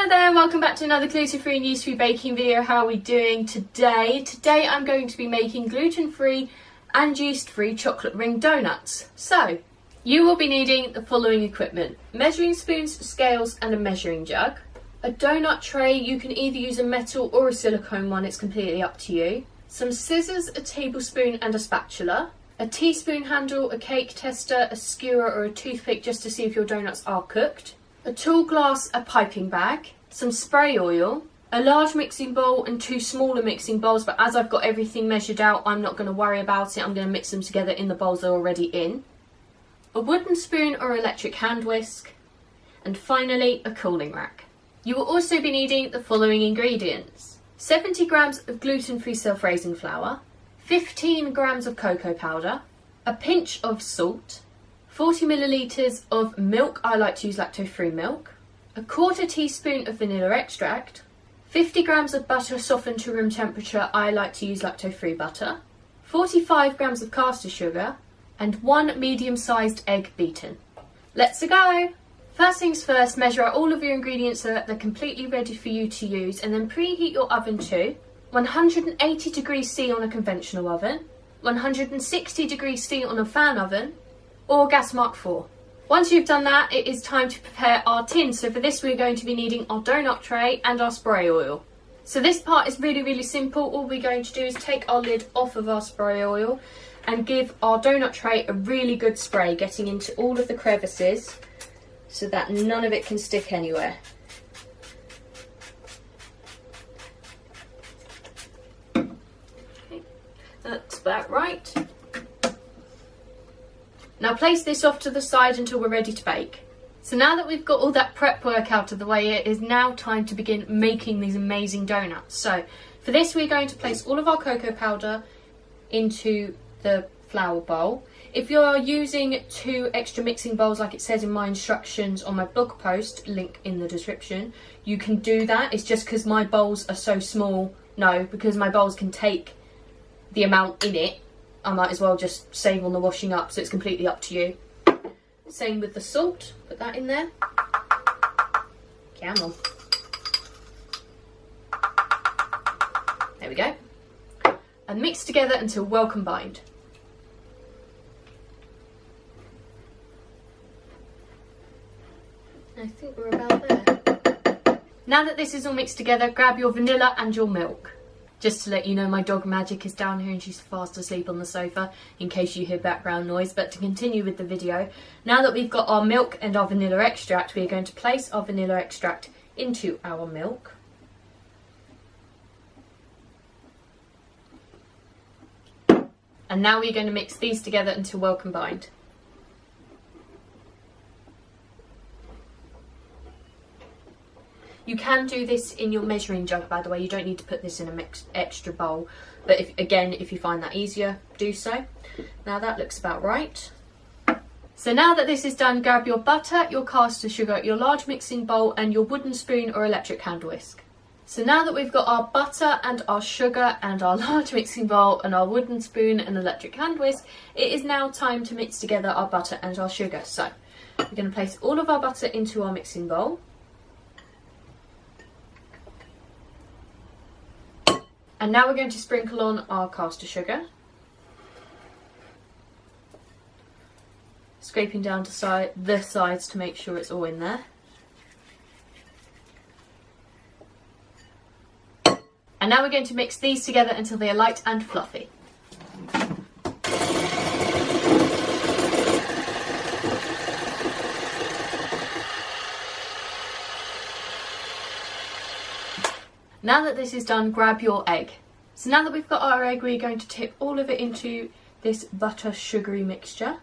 Hello there, welcome back to another gluten-free and yeast-free baking video. How are we doing today? Today I'm going to be making gluten-free and yeast-free chocolate ring donuts. So, you will be needing the following equipment: measuring spoons, scales and a measuring jug. A donut tray, you can either use a metal or a silicone one, it's completely up to you. Some scissors, a tablespoon and a spatula. A teaspoon handle, a cake tester, a skewer or a toothpick just to see if your donuts are cooked. A tall glass, a piping bag, some spray oil, a large mixing bowl and two smaller mixing bowls, but as I've got everything measured out, I'm not going to worry about it. I'm going to mix them together in the bowls they're already in. A wooden spoon or electric hand whisk, and finally a cooling rack. You will also be needing the following ingredients: 70 grams of gluten-free self-raising flour, 15 grams of cocoa powder, a pinch of salt, 40 millilitres of milk, I like to use lactose-free milk, a quarter teaspoon of vanilla extract, 50 grams of butter softened to room temperature, I like to use lactose-free butter, 45 grams of caster sugar, and one medium-sized egg beaten. Let's go! First things first, measure out all of your ingredients so that they're completely ready for you to use, and then preheat your oven to 180 degrees C on a conventional oven, 160 degrees C on a fan oven, or gas mark 4. Once you've done that, it is time to prepare our tin. So for this, we're going to be needing our donut tray and our spray oil. So this part is really simple. All we're going to do is take our lid off of our spray oil and give our donut tray a really good spray, getting into all of the crevices so that none of it can stick anywhere. Okay, that's about right. Now place this off to the side until we're ready to bake. So now that we've got all that prep work out of the way, it is now time to begin making these amazing donuts. So for this, we're going to place all of our cocoa powder into the flour bowl. If you're using 2 extra mixing bowls like it says in my instructions on my blog post, link in the description, you can do that. It's just because my bowls are so small. No, because my bowls can take the amount in it, I might as well just save on the washing up, so it's completely up to you. Same with the salt, put that in there. Come on. There we go. And mix together until well combined. I think we're about there. Now that this is all mixed together, grab your vanilla and your milk. Just to let you know, my dog Magic is down here and she's fast asleep on the sofa in case you hear background noise. But to continue with the video, now that we've got our milk and our vanilla extract, we're going to place our vanilla extract into our milk. And now we're going to mix these together until well combined. You can do this in your measuring jug, by the way. You don't need to put this in a extra bowl. But if you find that easier, do so. Now that looks about right. So now that this is done, grab your butter, your caster sugar, your large mixing bowl and your wooden spoon or electric hand whisk. So now that we've got our butter and our sugar and our large mixing bowl and our wooden spoon and electric hand whisk, it is now time to mix together our butter and our sugar. So we're going to place all of our butter into our mixing bowl. And now we're going to sprinkle on our caster sugar. Scraping down to the sides to make sure it's all in there. And now we're going to mix these together until they are light and fluffy. Now that this is done, grab your egg. So now that we've got our egg, we're going to tip all of it into this butter sugary mixture.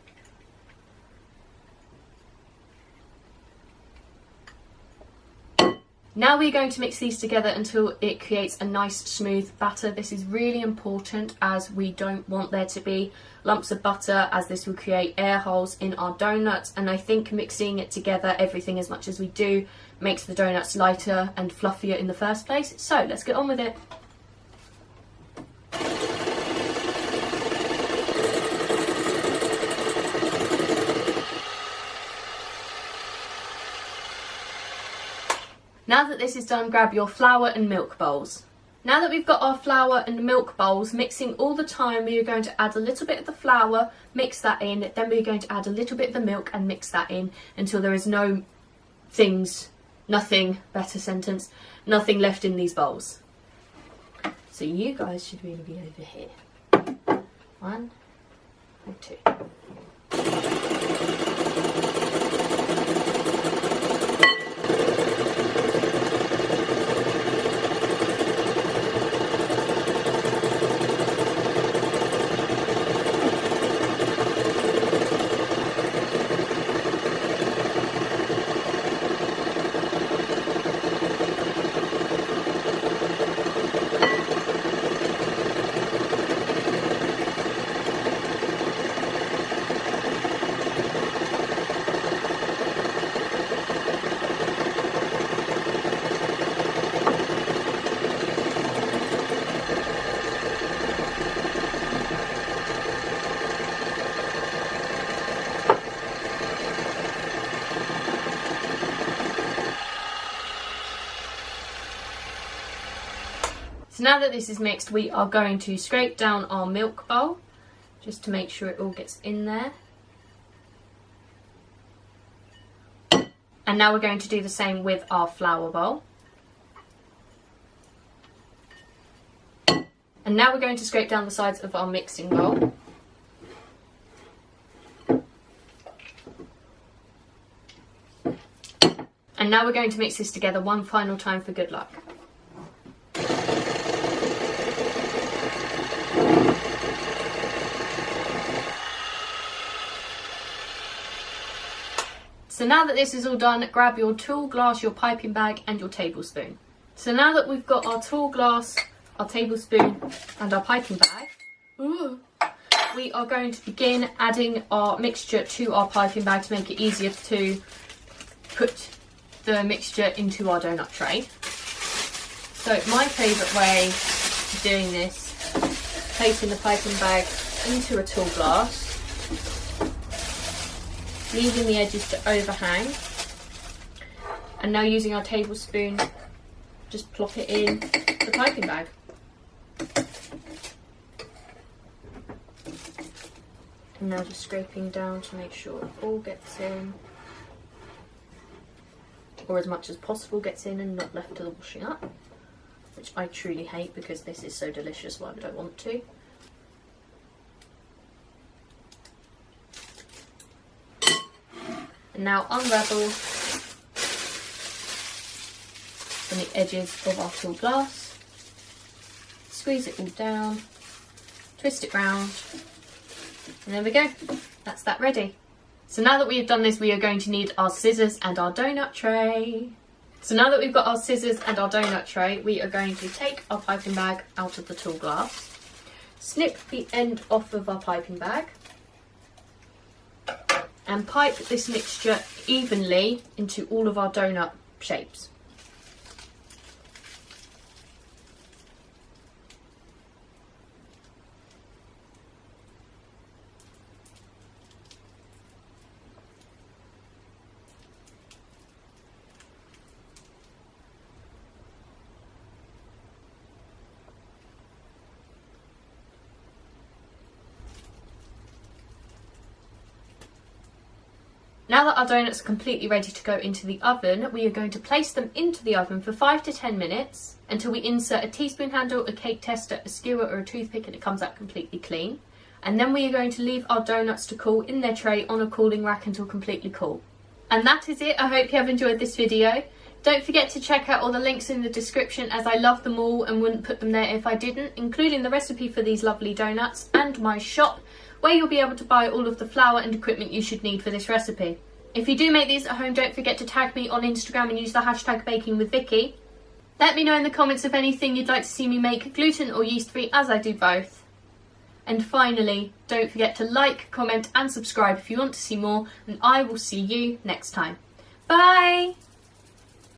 Now we're going to mix these together until it creates a nice smooth batter. This is really important as we don't want there to be lumps of butter, as this will create air holes in our donuts, and I think mixing it together, everything as much as we do, makes the donuts lighter and fluffier in the first place. So let's get on with it. Now that this is done, grab your flour and milk bowls. Now that we've got our flour and milk bowls mixing all the time, we are going to add a little bit of the flour, mix that in, then we're going to add a little bit of the milk and mix that in until there is nothing left in these bowls. So you guys should really be over here. 1 and 2. So now that this is mixed, we are going to scrape down our milk bowl just to make sure it all gets in there. And now we're going to do the same with our flour bowl. And now we're going to scrape down the sides of our mixing bowl. And now we're going to mix this together one final time for good luck. So now that this is all done, grab your tall glass, your piping bag and your tablespoon. So now that we've got our tall glass, our tablespoon and our piping bag, we are going to begin adding our mixture to our piping bag to make it easier to put the mixture into our donut tray. So my favourite way of doing this, placing the piping bag into a tall glass, leaving the edges to overhang, and now using our tablespoon, just plop it in the piping bag. And now just scraping down to make sure it all gets in, or as much as possible gets in and not left to the washing up, which I truly hate because this is so delicious. Why would I want to? And now unravel from the edges of our tall glass, squeeze it all down, twist it round, and there we go, that's that ready. So now that we have done this, we are going to need our scissors and our donut tray. So now that we've got our scissors and our donut tray, we are going to take our piping bag out of the tall glass, snip the end off of our piping bag, and pipe this mixture evenly into all of our donut shapes. Now that our donuts are completely ready to go into the oven, we are going to place them into the oven for 5 to 10 minutes until we insert a teaspoon handle, a cake tester, a skewer or a toothpick and it comes out completely clean. And then we are going to leave our donuts to cool in their tray on a cooling rack until completely cool. And that is it. I hope you have enjoyed this video. Don't forget to check out all the links in the description, as I love them all and wouldn't put them there if I didn't, including the recipe for these lovely donuts and my shop, where you'll be able to buy all of the flour and equipment you should need for this recipe. If you do make these at home, don't forget to tag me on Instagram and use the hashtag bakingwithvickiie. Let me know in the comments of anything you'd like to see me make, gluten or yeast free, as I do both. And finally, don't forget to like, comment and subscribe if you want to see more, and I will see you next time. Bye!